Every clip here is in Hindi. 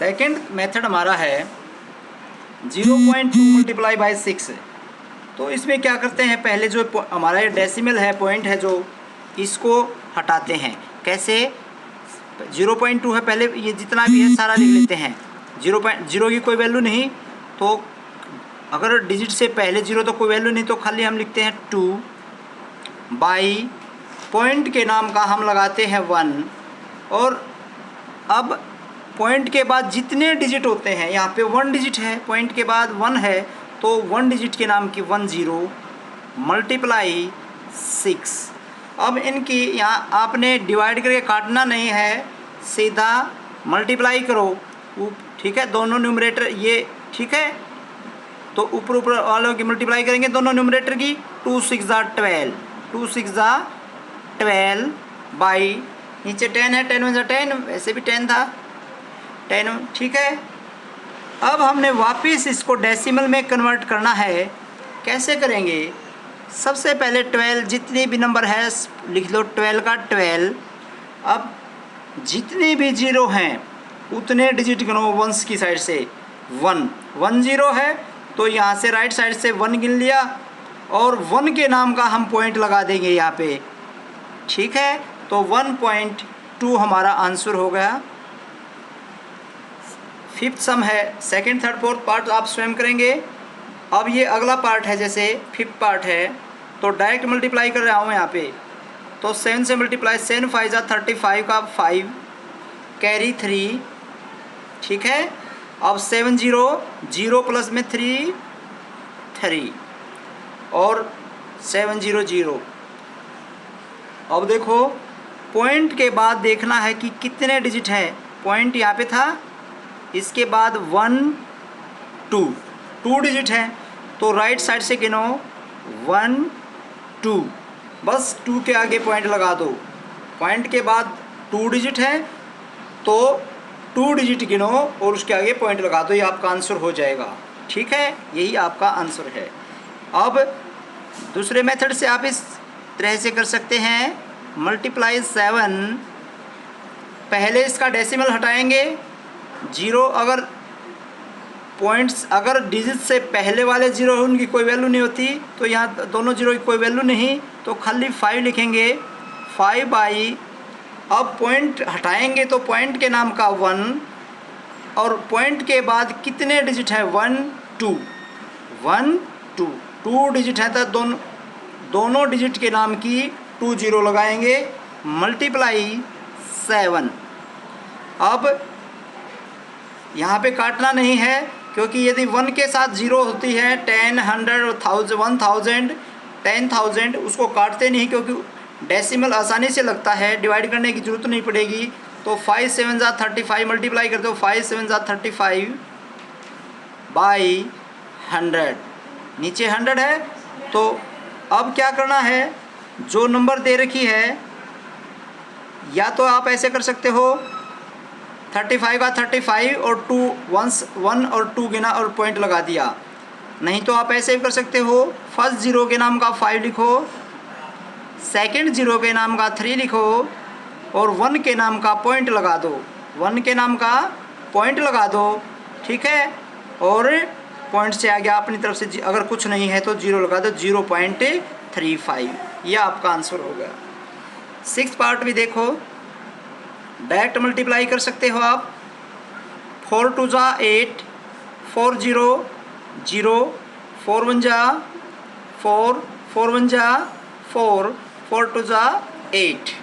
सेकंड मेथड हमारा है 0.2 मल्टीप्लाई बाई 6। तो इसमें क्या करते हैं, पहले जो हमारा ये डेसिमल है, पॉइंट है जो, इसको हटाते हैं। कैसे? 0.2 है, पहले ये जितना भी है सारा लिख लेते हैं। 0 की कोई वैल्यू नहीं, तो अगर डिजिट से पहले 0 तो कोई वैल्यू नहीं, तो खाली हम लिखते हैं 2 बाई पॉइंट के नाम का हम लगाते हैं 1। और अब पॉइंट के बाद जितने डिजिट होते हैं, यहाँ पे 1 डिजिट है, पॉइंट के बाद 1 है, तो 1 डिजिट के नाम की 10 मल्टीप्लाई 6। अब इनकी यहाँ आपने डिवाइड करके काटना नहीं है, सीधा मल्टीप्लाई करो। ठीक है, दोनों न्यूमरेटर ये, ठीक है, तो ऊपर वालों की मल्टीप्लाई करेंगे दोनों न्यूमरेटर की। 2 6 12, 2 6 12 बाई, नीचे 10 है, 10 1 10, वैसे भी 10 था, 10। ठीक है, अब हमने वापस इसको डेसिमल में कन्वर्ट करना है। कैसे करेंगे? सबसे पहले 12, जितने भी नंबर है लिख लो, 12 का 12। अब जितने भी 0 हैं उतने डिजिट गिनो वंस की साइड से। 1 0 है, तो यहाँ से राइट साइड से 1 गिन लिया, और 1 के नाम का हम पॉइंट लगा देंगे यहाँ पे। ठीक है, तो 1.2 हमारा आंसर हो गया। फिफ्थ सम है, सेकंड थर्ड फोर्थ पार्ट आप स्वयं करेंगे। अब ये अगला पार्ट है, जैसे फिफ्थ पार्ट है, तो डायरेक्ट मल्टीप्लाई कर रहा हूँ यहाँ पे। तो 7 से मल्टीप्लाई, 7 5 35 का 5 कैरी 3। ठीक है, अब 7 0 प्लस में 3 और 7 0 0। अब देखो, पॉइंट के बाद देखना है कि कितने डिजिट हैं। पॉइंट यहाँ पे था, इसके बाद 1 2 डिजिट हैं, तो राइट साइड से गिनो 1 2, बस 2 के आगे पॉइंट लगा दो। पॉइंट के बाद 2 डिजिट है, तो 2 डिजिट गिनो और उसके आगे पॉइंट लगा दो, ये आपका आंसर हो जाएगा। ठीक है, यही आपका आंसर है। अब दूसरे मेथड से आप इस तरह से कर सकते हैं, मल्टीप्लाई 7। पहले इसका डेसिमल हटाएंगे। 0 अगर पॉइंट्स, अगर डिजिट से पहले वाले 0 है उनकी कोई वैल्यू नहीं होती, तो यहाँ दोनों 0 की कोई वैल्यू नहीं, तो खाली 5 लिखेंगे। 5 बाई, अब पॉइंट हटाएंगे तो पॉइंट के नाम का 1, और पॉइंट के बाद कितने डिजिट है 1 2 2 डिजिट है, तो दोनों डिजिट के नाम की 2 0 लगाएंगे, मल्टीप्लाई 7। अब यहाँ पे काटना नहीं है, क्योंकि यदि 1 के साथ 0 होती है, 10 100 1000 10,000, उसको काटते नहीं, क्योंकि डेसिमल आसानी से लगता है, डिवाइड करने की ज़रूरत नहीं पड़ेगी। तो 5 7 35 मल्टीप्लाई करते हो, 5 7 35 बाई 100, नीचे 100 है। तो अब क्या करना है, जो नंबर दे रखी है, या तो आप ऐसे कर सकते हो, 35 का 35 और 2 1 और 2 गिना और पॉइंट लगा दिया। नहीं तो आप ऐसे भी कर सकते हो, फर्स्ट 0 के नाम का 5 लिखो, सेकंड 0 के नाम का 3 लिखो, और 1 के नाम का पॉइंट लगा दो। 1 के नाम का पॉइंट लगा दो, ठीक है, और पॉइंट से आगे अपनी तरफ से अगर कुछ नहीं है तो 0 लगा दो, 0.35। ये आपका आंसर हो गया। 6th पार्ट भी देखो, डायरेक्ट मल्टीप्लाई कर सकते हो आप। 4 2 8, 4 0 0, 4 1 4, 4 1 4, 4 2 8।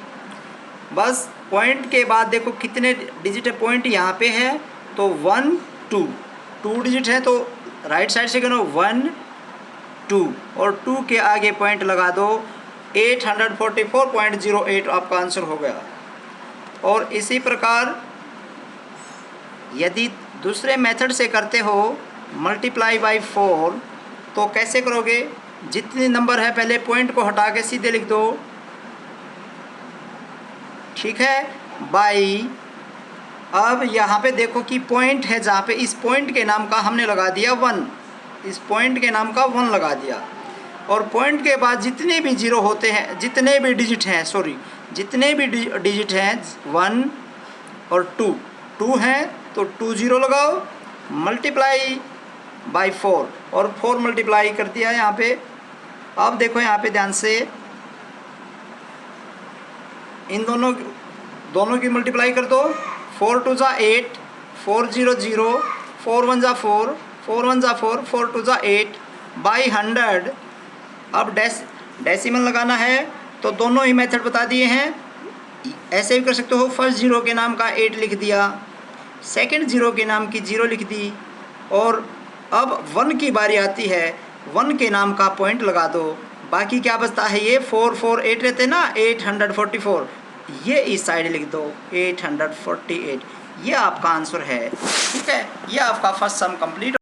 बस पॉइंट के बाद देखो कितने डिजिट है, पॉइंट यहाँ पे है, तो 1 2 डिजिट है, तो राइट साइड से गिनो 1 2, और 2 के आगे पॉइंट लगा दो, 844.08 आपका आंसर हो गया। और इसी प्रकार यदि दूसरे मेथड से करते हो, मल्टीप्लाई बाई 4, तो कैसे करोगे? जितने नंबर है पहले पॉइंट को हटा के सीधे लिख दो, ठीक है, बाई। अब यहाँ पे देखो कि पॉइंट है, जहाँ पे इस पॉइंट के नाम का हमने लगा दिया 1, इस पॉइंट के नाम का 1 लगा दिया, और पॉइंट के बाद जितने भी 0 होते हैं, जितने भी डिजिट हैं 1 और 2 हैं, तो तो 2 0 लगाओ, मल्टीप्लाई बाई 4 और 4 मल्टीप्लाई कर दिया यहाँ पे। अब देखो यहाँ पे ध्यान से, इन दोनों की मल्टीप्लाई कर दो। 4 2 जा 8, 4 0 0, 4 1 जा 4, 4 1 जा 4, 4 2 जा 8 बाई 100। अब डेसिमल लगाना है तो दोनों ही मेथड बता दिए हैं। ऐसे भी कर सकते हो, फर्स्ट जीरो के नाम का 8 लिख दिया, सेकंड जीरो के नाम की 0 लिख दी, और अब 1 की बारी आती है, 1 के नाम का पॉइंट लगा दो। बाकी क्या बचता है, ये 4 4 8 रहते ना, 844, ये इस साइड लिख दो 848। ये आपका आंसर है। ठीक है, ये आपका फर्स्ट सम कंप्लीट।